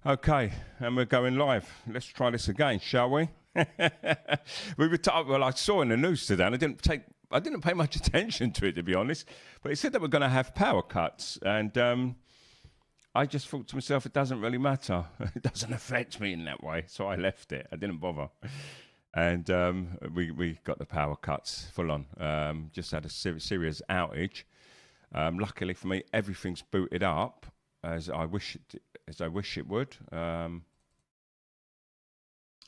Okay, and we're going live. Let's try this again, shall we? We were well, I saw in the news today, and I didn't pay much attention to it, to be honest. But it said that we're going to have power cuts, and I just thought to myself, it doesn't really matter. It doesn't affect me in that way, so I left it. I didn't bother, and we got the power cuts full on. Just had a serious outage. Luckily for me, everything's booted up as I wish it would.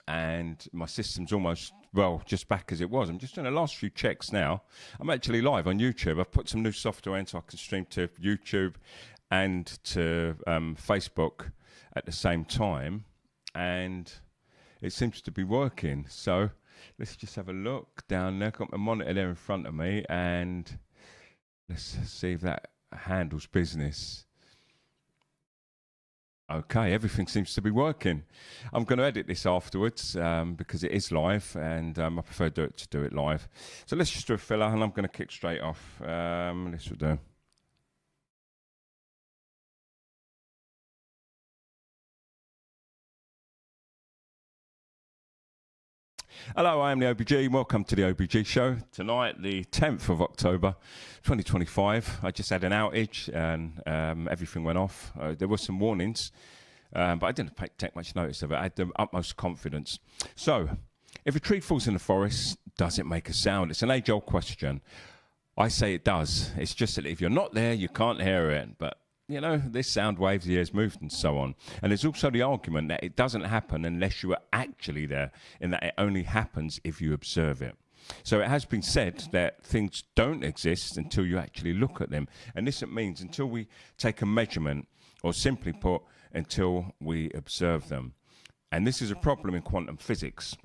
And my system's almost, well, just back as it was. I'm just doing the last few checks now. I'm actually live on YouTube. I've put some new software in so I can stream to YouTube and to Facebook at the same time. And it seems to be working. So let's just have a look down there. I've got my monitor there in front of me. And let's see if that handles business. Okay, everything seems to be working. I'm going to edit this afterwards because it is live, and I prefer to do it live. So let's just do a filler, and I'm going to kick straight off. This will do. Hello, I am the OBG. Welcome to the OBG show. Tonight, the 10th of October, 2025. I just had an outage and everything went off. There were some warnings, but I didn't take much notice of it. I had the utmost confidence. So, if a tree falls in the forest, does it make a sound? It's an age-old question. I say it does. It's just that if you're not there, you can't hear it. But you know, this sound waves, the air's moved and so on. And there's also the argument that it doesn't happen unless you are actually there, in that it only happens if you observe it. So it has been said that things don't exist until you actually look at them. And this means until we take a measurement, or simply put, until we observe them. And this is a problem in quantum physics.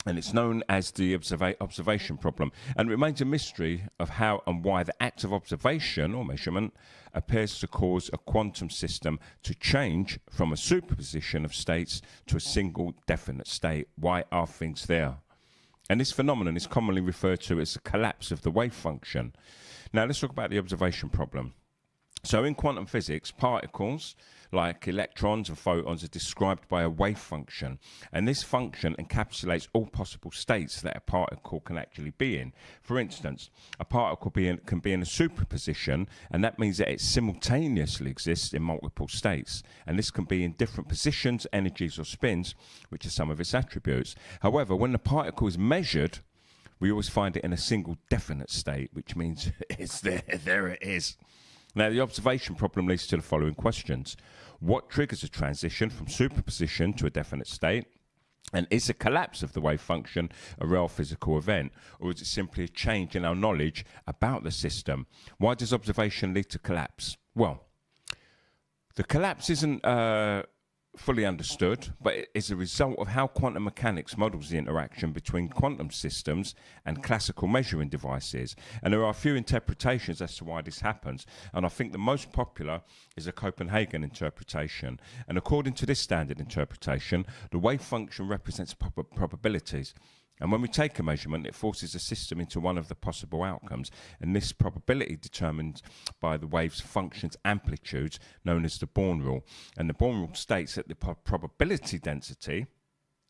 And it's known as the observation problem, and it remains a mystery of how and why the act of observation or measurement appears to cause a quantum system to change from a superposition of states to a single definite state. Why are things there? And this phenomenon is commonly referred to as the collapse of the wave function. Now let's talk about the observation problem. So in quantum physics, particles like electrons and photons are described by a wave function, and this function encapsulates all possible states that a particle can actually be in. For instance, a particle can be in a superposition, and that means that it simultaneously exists in multiple states, and this can be in different positions, energies or spins, which are some of its attributes. However, when the particle is measured, we always find it in a single definite state, which means it's there it is. Now, the observation problem leads to the following questions. What triggers a transition from superposition to a definite state? And is the collapse of the wave function a real physical event? Or is it simply a change in our knowledge about the system? Why does observation lead to collapse? Well, the collapse isn't fully understood, but it is a result of how quantum mechanics models the interaction between quantum systems and classical measuring devices. And there are a few interpretations as to why this happens, and I think the most popular is a Copenhagen interpretation. And according to this standard interpretation, the wave function represents probabilities. And when we take a measurement, it forces the system into one of the possible outcomes. And this probability determined by the wave's function's amplitudes, known as the Born rule. And the Born rule states that the probability density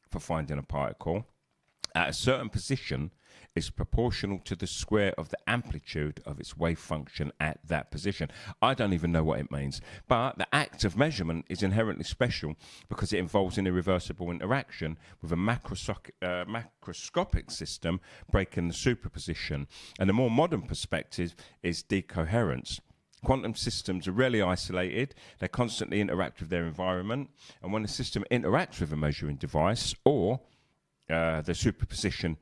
for finding a particle at a certain position is proportional to the square of the amplitude of its wave function at that position. I don't even know what it means, but the act of measurement is inherently special because it involves an irreversible interaction with a macroscopic system breaking the superposition. And the more modern perspective is decoherence. Quantum systems are rarely isolated. They constantly interact with their environment. And when a system interacts with a measuring device or the superposition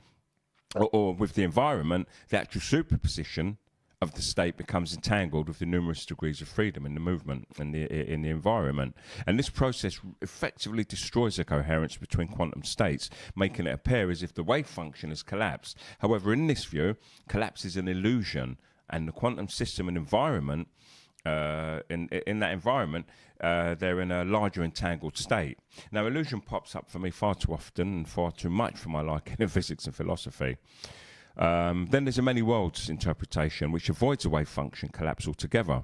or with the environment, the actual superposition of the state becomes entangled with the numerous degrees of freedom in the movement and in the environment. And this process effectively destroys the coherence between quantum states, making it appear as if the wave function has collapsed. However, in this view, collapse is an illusion, and the quantum system and environment, in that environment, they're in a larger entangled state. Now, illusion pops up for me far too often and far too much for my liking in physics and philosophy. Then there's a many worlds interpretation, which avoids a wave function collapse altogether.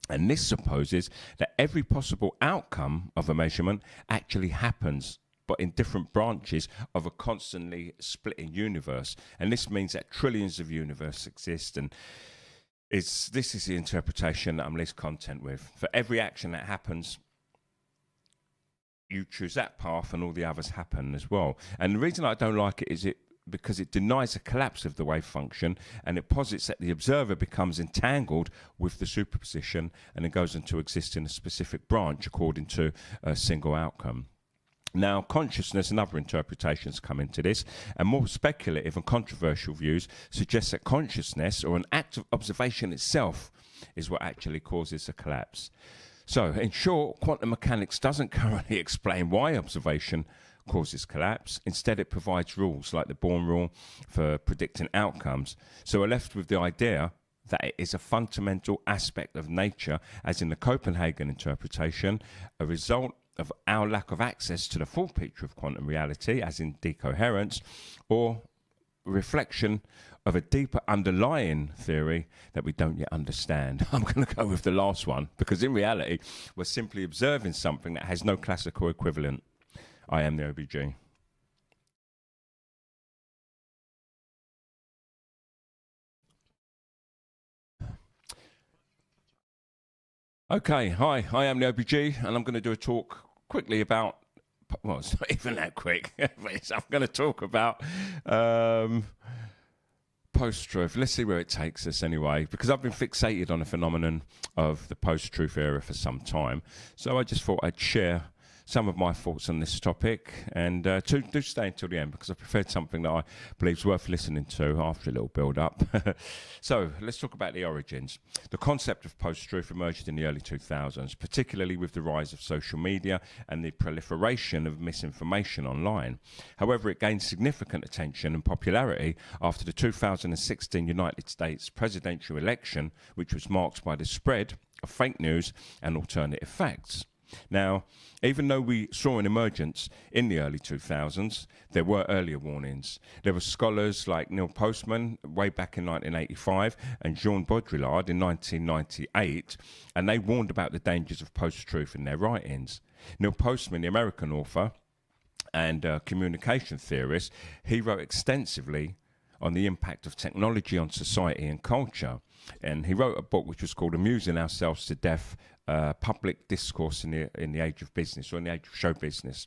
And this supposes that every possible outcome of a measurement actually happens, but in different branches of a constantly splitting universe. And this means that trillions of universes exist, and this is the interpretation that I'm least content with. For every action that happens, you choose that path and all the others happen as well. And the reason I don't like it is because it denies the collapse of the wave function, and it posits that the observer becomes entangled with the superposition and it goes into exist in a specific branch according to a single outcome. Now, consciousness and other interpretations come into this, and more speculative and controversial views suggest that consciousness, or an act of observation itself, is what actually causes a collapse. So, in short, quantum mechanics doesn't currently explain why observation causes collapse. Instead, it provides rules like the Born rule for predicting outcomes. So we're left with the idea that it is a fundamental aspect of nature, as in the Copenhagen interpretation, a result of our lack of access to the full picture of quantum reality, as in decoherence, or reflection of a deeper underlying theory that we don't yet understand. I'm going to go with the last one, because in reality, we're simply observing something that has no classical equivalent. I am the OBG. Okay, hi, I am the OBG, and I'm going to do a talk quickly about, well, it's not even that quick, but I'm going to talk about post-truth. Let's see where it takes us anyway, because I've been fixated on the phenomenon of the post-truth era for some time. So I just thought I'd share some of my thoughts on this topic, and do stay until the end, because I prepared something that I believe is worth listening to after a little build-up. So let's talk about the origins. The concept of post-truth emerged in the early 2000s, particularly with the rise of social media and the proliferation of misinformation online. However, it gained significant attention and popularity after the 2016 United States presidential election, which was marked by the spread of fake news and alternative facts. Now, even though we saw an emergence in the early 2000s, there were earlier warnings. There were scholars like Neil Postman way back in 1985 and Jean Baudrillard in 1998, and they warned about the dangers of post-truth in their writings. Neil Postman, the American author and communication theorist, he wrote extensively on the impact of technology on society and culture. And he wrote a book which was called Amusing Ourselves to Death, Public Discourse in the Age of Business, or in the Age of Show Business,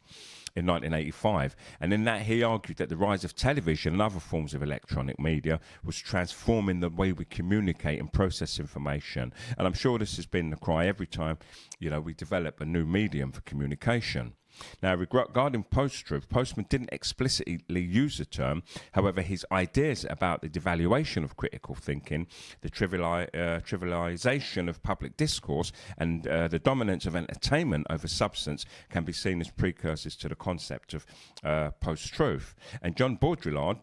in 1985. And in that, he argued that the rise of television and other forms of electronic media was transforming the way we communicate and process information. And I'm sure this has been the cry every time, we develop a new medium for communication. Now, regarding post-truth, Postman didn't explicitly use the term. However, his ideas about the devaluation of critical thinking, the trivialization of public discourse, and the dominance of entertainment over substance can be seen as precursors to the concept of post-truth. And Jean Baudrillard,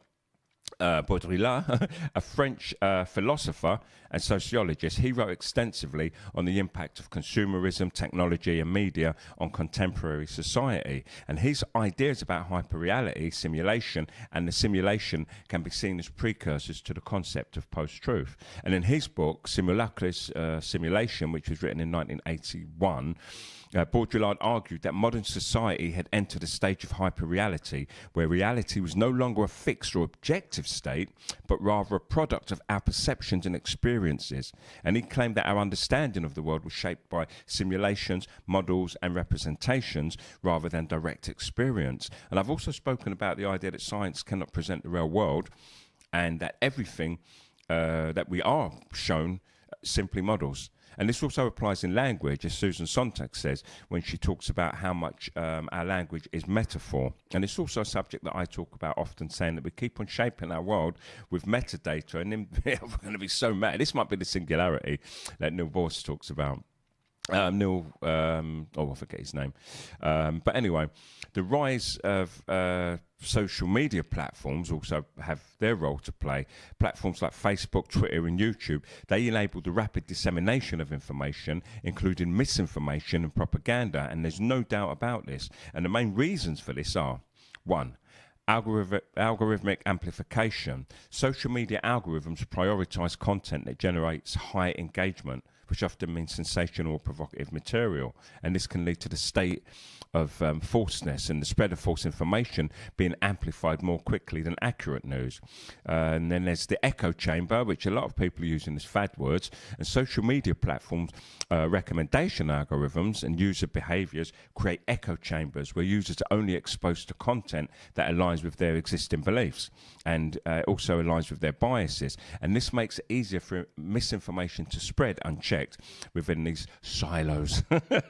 a French philosopher and sociologist, he wrote extensively on the impact of consumerism, technology and media on contemporary society. And his ideas about hyperreality, simulation, and the simulation can be seen as precursors to the concept of post-truth. And in his book, Simulacrus Simulation, which was written in 1981, Baudrillard argued that modern society had entered a stage of hyperreality, where reality was no longer a fixed or objective state, but rather a product of our perceptions and experiences. And he claimed that our understanding of the world was shaped by simulations, models, and representations rather than direct experience. And I've also spoken about the idea that science cannot present the real world, and that everything that we are shown simply models. And this also applies in language, as Susan Sontag says, when she talks about how much our language is metaphor. And it's also a subject that I talk about often, saying that we keep on shaping our world with metadata, and then we're going to be so mad. This might be the singularity that Neil Bohr talks about. I forget his name. But anyway, the rise of social media platforms also have their role to play. Platforms like Facebook, Twitter and YouTube, they enable the rapid dissemination of information, including misinformation and propaganda, and there's no doubt about this. And the main reasons for this are, 1, algorithmic amplification. Social media algorithms prioritize content that generates high engagement, which often means sensational or provocative material. And this can lead to the state of falseness and the spread of false information being amplified more quickly than accurate news. And then there's the echo chamber, which a lot of people are using as fad words, and social media platforms, recommendation algorithms and user behaviors create echo chambers where users are only exposed to content that aligns with their existing beliefs and also aligns with their biases. And this makes it easier for misinformation to spread unchecked within these silos.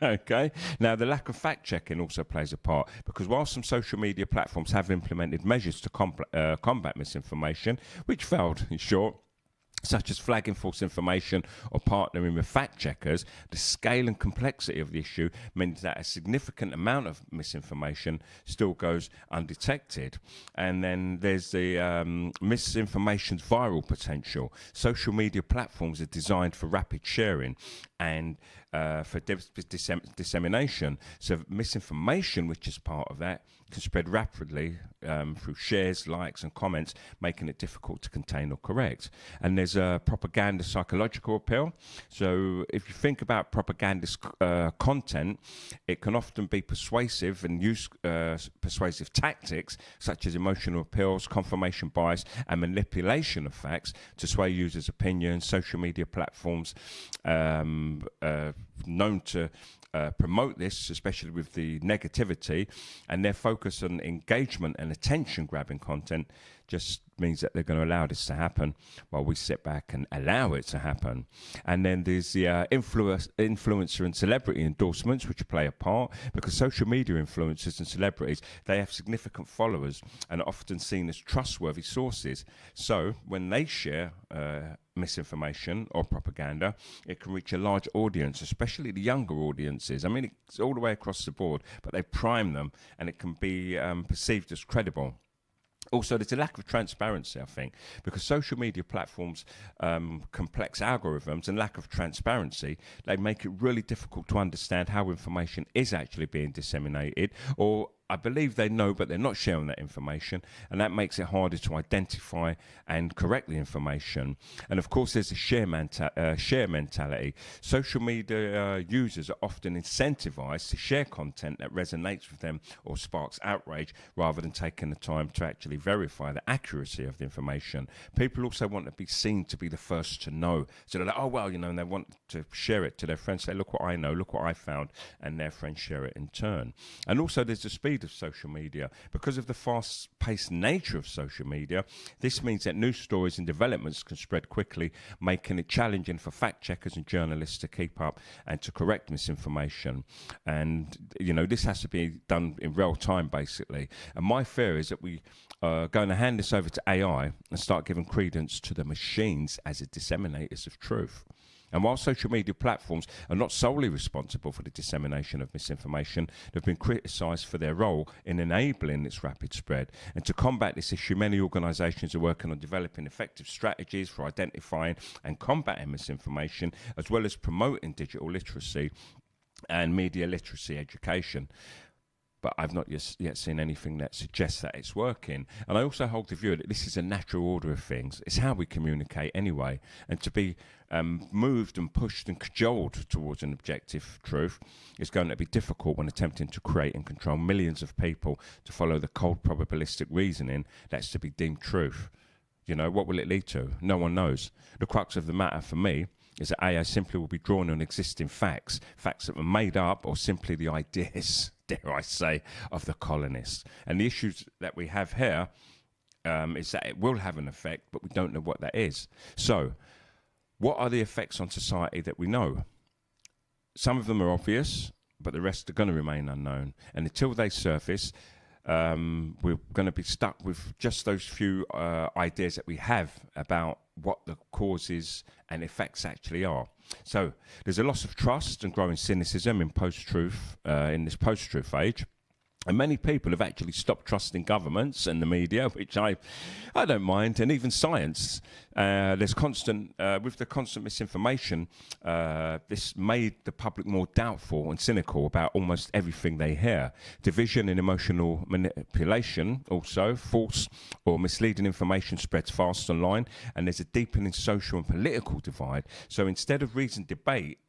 Okay. Now, the lack of fact checking also plays a part, because while some social media platforms have implemented measures to combat misinformation, which failed in short, such as flagging false information or partnering with fact checkers, the scale and complexity of the issue means that a significant amount of misinformation still goes undetected. And then there's the misinformation's viral potential. Social media platforms are designed for rapid sharing and for dissemination. So misinformation, which is part of that, can spread rapidly through shares, likes and comments, making it difficult to contain or correct. And there's a propaganda psychological appeal. So if you think about propagandist content, it can often be persuasive and use persuasive tactics such as emotional appeals, confirmation bias and manipulation of facts to sway users' opinions. Social media platforms known to promote this, especially with the negativity, and their focus on engagement and attention-grabbing content just means that they're going to allow this to happen while we sit back and allow it to happen. And then there's the influencer and celebrity endorsements, which play a part, because social media influencers and celebrities, they have significant followers and are often seen as trustworthy sources. So when they share misinformation or propaganda, it can reach a large audience, especially the younger audiences. I mean, it's all the way across the board, but they prime them and it can be perceived as credible. Also, there's a lack of transparency, I think, because social media platforms' complex algorithms and lack of transparency, they make it really difficult to understand how information is actually being disseminated, or I believe they know, but they're not sharing that information, and that makes it harder to identify and correct the information. And of course, there's a share mentality. Social media users are often incentivized to share content that resonates with them or sparks outrage, rather than taking the time to actually verify the accuracy of the information. People also want to be seen to be the first to know. So they're like, oh, well, you know, and they want to share it to their friends, say, look what I know, look what I found, and their friends share it in turn. And also there's the speed of social media. Because of the fast-paced nature of social media, this means that news stories and developments can spread quickly, making it challenging for fact checkers and journalists to keep up and to correct misinformation. And, you know, this has to be done in real time, basically. And my fear is that we are going to hand this over to AI and start giving credence to the machines as the disseminators of truth. And while social media platforms are not solely responsible for the dissemination of misinformation, they've been criticised for their role in enabling its rapid spread. And to combat this issue, many organisations are working on developing effective strategies for identifying and combating misinformation, as well as promoting digital literacy and media literacy education. But I've not yet seen anything that suggests that it's working. And I also hold the view that this is a natural order of things. It's how we communicate anyway. And to be moved and pushed and cajoled towards an objective truth is going to be difficult when attempting to create and control millions of people to follow the cold probabilistic reasoning that's to be deemed truth. You know, what will it lead to? No one knows. The crux of the matter for me is that AI simply will be drawn on existing facts, facts that were made up or simply the ideas, dare I say, of the colonists. And the issues that we have here is that it will have an effect, but we don't know what that is. So, what are the effects on society that we know? Some of them are obvious, but the rest are going to remain unknown. And until they surface, we're going to be stuck with just those few ideas that we have about what the causes and effects actually are. So there's a loss of trust and growing cynicism in post-truth, in this post-truth age. And many people have actually stopped trusting governments and the media, which I don't mind, and even science. There's constant, with the constant misinformation, this made the public more doubtful and cynical about almost everything they hear. Division and emotional manipulation, also false or misleading information spreads fast online, and there's a deepening social and political divide. So instead of reasoned debate,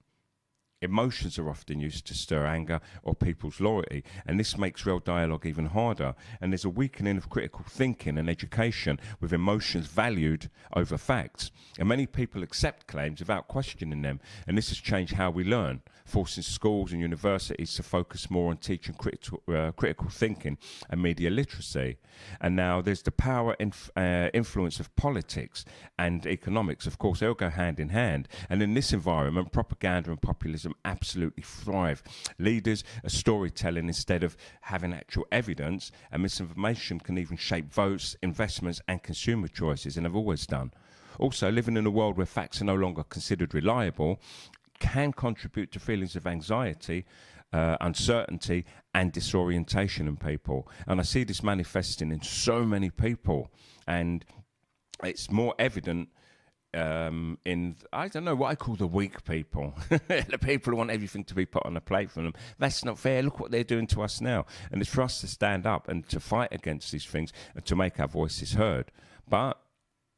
emotions are often used to stir anger or people's loyalty, and this makes real dialogue even harder. And there's a weakening of critical thinking and education, with emotions valued over facts. And many people accept claims without questioning them, and this has changed how we learn, forcing schools and universities to focus more on teaching critical thinking and media literacy. And now there's the power and influence of politics and economics. Of course, they all go hand in hand. And in this environment, propaganda and populism absolutely thrive. Leaders are storytelling instead of having actual evidence, and misinformation can even shape votes, investments and consumer choices, and have always done. Also, living in a world where facts are no longer considered reliable can contribute to feelings of anxiety, uncertainty and disorientation in people. And I see this manifesting in so many people, and it's more evident in, I don't know, what I call the weak people. The people who want everything to be put on a plate for them. That's not fair. Look what they're doing to us now. And it's for us to stand up and to fight against these things and to make our voices heard. But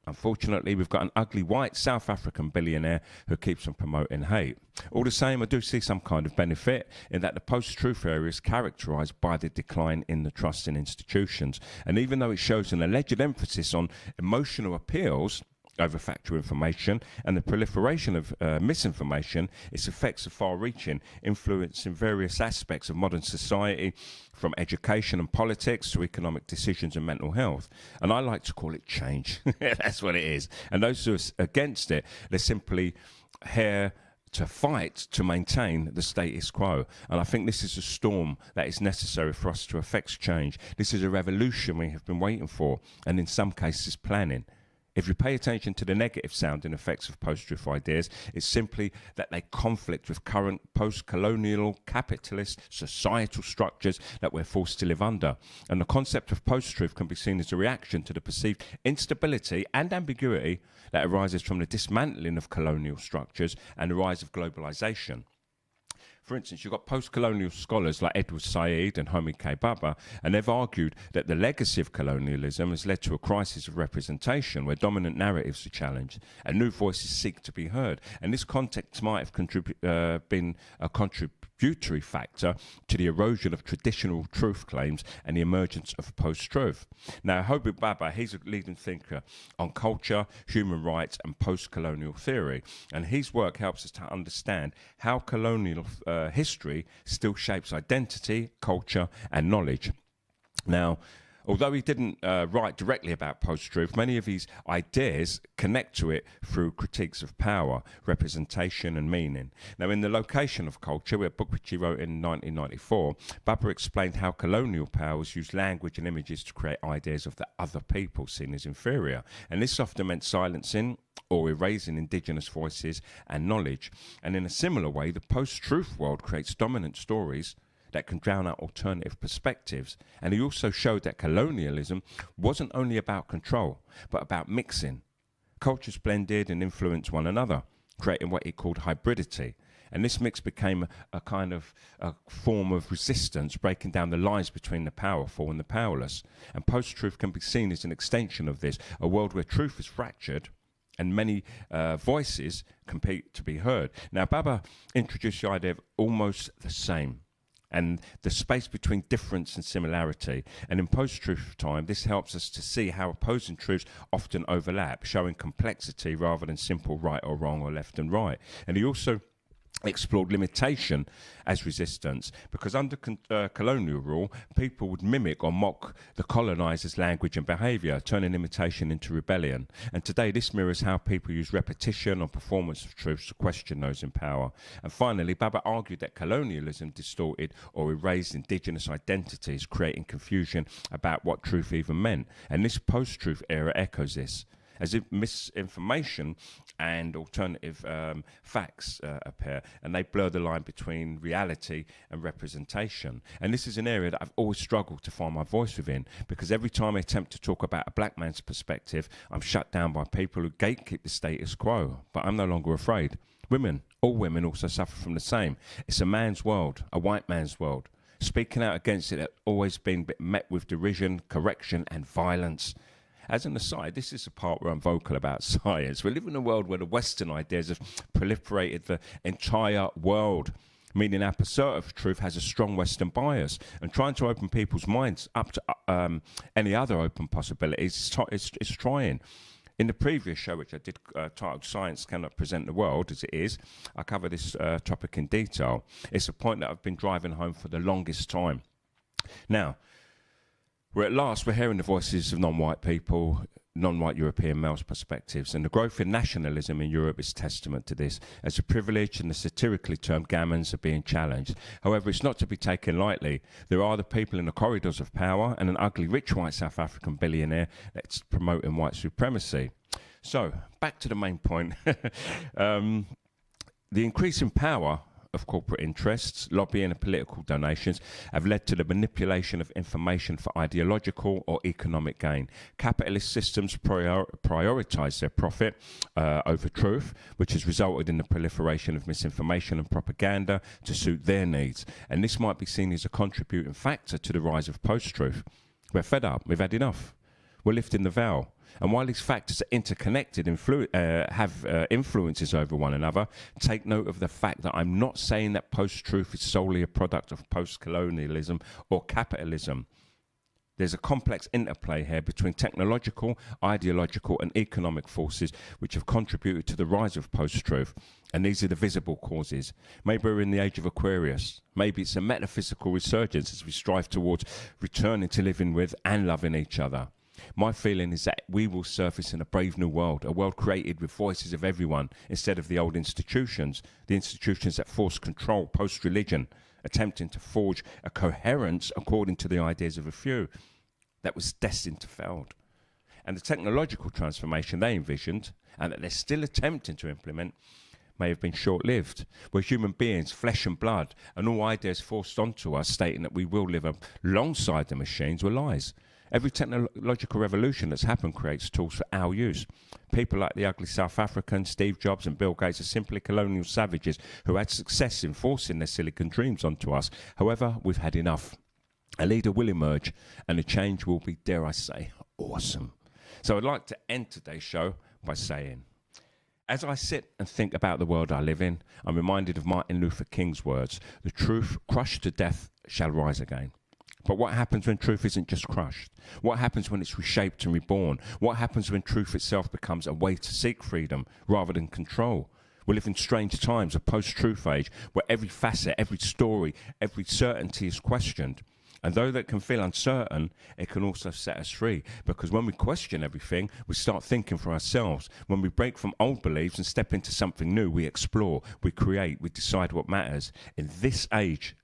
unfortunately, we've got an ugly white South African billionaire who keeps on promoting hate. All the same, I do see some kind of benefit in that the post-truth era is characterised by the decline in the trust in institutions. And even though it shows an alleged emphasis on emotional appeals over factual information and the proliferation of misinformation, its effects are far-reaching, influencing various aspects of modern society, from education and politics to economic decisions and mental health. And I like to call it change. That's what it is. And those who are against it, they're simply here to fight to maintain the status quo. And I think this is a storm that is necessary for us to effect change. This is a revolution we have been waiting for, and in some cases planning. If you pay attention to the negative sounding effects of post-truth ideas, it's simply that they conflict with current post-colonial capitalist societal structures that we're forced to live under. And the concept of post-truth can be seen as a reaction to the perceived instability and ambiguity that arises from the dismantling of colonial structures and the rise of globalization. For instance, you've got post-colonial scholars like Edward Said and Homi K. Bhabha, and they've argued that the legacy of colonialism has led to a crisis of representation where dominant narratives are challenged and new voices seek to be heard. And this context might have been a contributory factor to the erosion of traditional truth claims and the emergence of post-truth. Now, Homi Bhabha, he's a leading thinker on culture, human rights and post-colonial theory, and his work helps us to understand how colonial history still shapes identity, culture and knowledge. Now, although he didn't write directly about post-truth, many of his ideas connect to it through critiques of power, representation and meaning. Now, in The Location of Culture, a book which he wrote in 1994, Bhabha explained how colonial powers used language and images to create ideas of the other people seen as inferior. And this often meant silencing or erasing indigenous voices and knowledge. And in a similar way, the post-truth world creates dominant stories that can drown out alternative perspectives. And he also showed that colonialism wasn't only about control, but about mixing. Cultures blended and influenced one another, creating what he called hybridity. And this mix became a kind of a form of resistance, breaking down the lines between the powerful and the powerless. And post-truth can be seen as an extension of this, a world where truth is fractured and many voices compete to be heard. Now, Bhabha introduced the idea of almost the same, and the space between difference and similarity. And in post-truth time, this helps us to see how opposing truths often overlap, showing complexity rather than simple right or wrong or left and right. And he also explored limitation as resistance, because under colonial rule, people would mimic or mock the colonizers' language and behavior, turning imitation into rebellion. And today this mirrors how people use repetition or performance of truths to question those in power. And finally, Bhabha argued that colonialism distorted or erased indigenous identities, creating confusion about what truth even meant. And this post-truth era echoes this. as if misinformation and alternative facts appear, and they blur the line between reality and representation. And this is an area that I've always struggled to find my voice within, because every time I attempt to talk about a black man's perspective, I'm shut down by people who gatekeep the status quo. But I'm no longer afraid. Women, all women also suffer from the same. It's a man's world, a white man's world. Speaking out against it has always been met with derision, correction, and violence. As an aside, this is the part where I'm vocal about science. We live in a world where the Western ideas have proliferated the entire world, meaning our pursuit of truth has a strong Western bias, and trying to open people's minds up to any other open possibilities is trying. In the previous show, which I did titled Science Cannot Present the World as It Is, I cover this topic in detail. It's a point that I've been driving home for the longest time. Now, we're hearing the voices of non-white people, non-white European males' perspectives, and the growth in nationalism in Europe is testament to this, as the privileged and the satirically termed gammons are being challenged. However, it's not to be taken lightly. There are the people in the corridors of power and an ugly rich white South African billionaire that's promoting white supremacy. So, back to the main point. The increasing power of corporate interests, lobbying and political donations have led to the manipulation of information for ideological or economic gain. Capitalist systems prioritise their profit over truth, which has resulted in the proliferation of misinformation and propaganda to suit their needs. And this might be seen as a contributing factor to the rise of post-truth. We're fed up, we've had enough. We're lifting the veil. And while these factors are interconnected, have influences over one another, take note of the fact that I'm not saying that post-truth is solely a product of post-colonialism or capitalism. There's a complex interplay here between technological, ideological and economic forces which have contributed to the rise of post-truth. And these are the visible causes. Maybe we're in the age of Aquarius. Maybe it's a metaphysical resurgence as we strive towards returning to living with and loving each other. My feeling is that we will surface in a brave new world, a world created with voices of everyone instead of the old institutions, the institutions that force control post-religion, attempting to forge a coherence according to the ideas of a few that was destined to fail. And the technological transformation they envisioned, and that they're still attempting to implement, may have been short-lived. We're human beings, flesh and blood, and all ideas forced onto us stating that we will live alongside the machines were lies. Every technological revolution that's happened creates tools for our use. People like the ugly South African, Steve Jobs and Bill Gates are simply colonial savages who had success in forcing their silicon dreams onto us. However, we've had enough. A leader will emerge and the change will be, dare I say, awesome. So I'd like to end today's show by saying, as I sit and think about the world I live in, I'm reminded of Martin Luther King's words, "The truth crushed to death shall rise again." But what happens when truth isn't just crushed? What happens when it's reshaped and reborn? What happens when truth itself becomes a way to seek freedom rather than control? We live in strange times, a post-truth age, where every facet, every story, every certainty is questioned. And though that can feel uncertain, it can also set us free. Because when we question everything, we start thinking for ourselves. When we break from old beliefs and step into something new, we explore, we create, we decide what matters. In this age,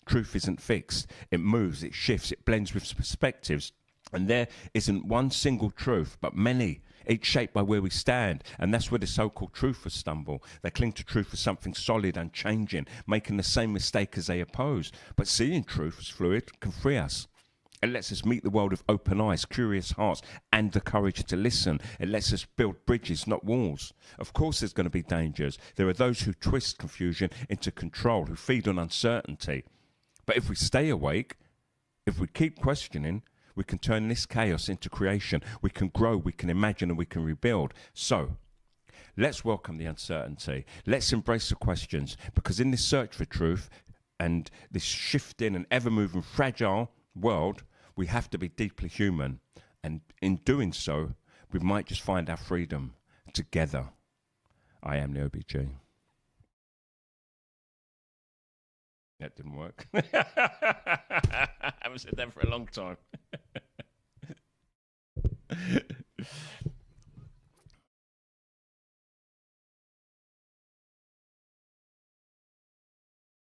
truth isn't fixed. It moves, it shifts, it blends with perspectives. And there isn't one single truth, but many, each shaped by where we stand. And that's where the so-called truthers stumble. They cling to truth as something solid, unchanging, making the same mistake as they oppose. But seeing truth as fluid can free us. It lets us meet the world with open eyes, curious hearts, and the courage to listen. It lets us build bridges, not walls. Of course there's going to be dangers. There are those who twist confusion into control, who feed on uncertainty. But if we stay awake, if we keep questioning, we can turn this chaos into creation. We can grow, we can imagine, and we can rebuild. So, let's welcome the uncertainty. Let's embrace the questions, because in this search for truth and this shifting and ever-moving, fragile world, we have to be deeply human. And in doing so, we might just find our freedom together. I am the OBG. That didn't work. I haven't said that for a long time.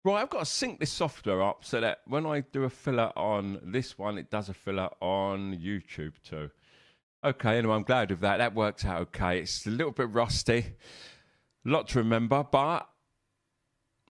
Right, I've got to sync this software up so that when I do a filler on this one, it does a filler on YouTube too. Okay, anyway, I'm glad of that. That worked out okay. It's a little bit rusty, a lot to remember, but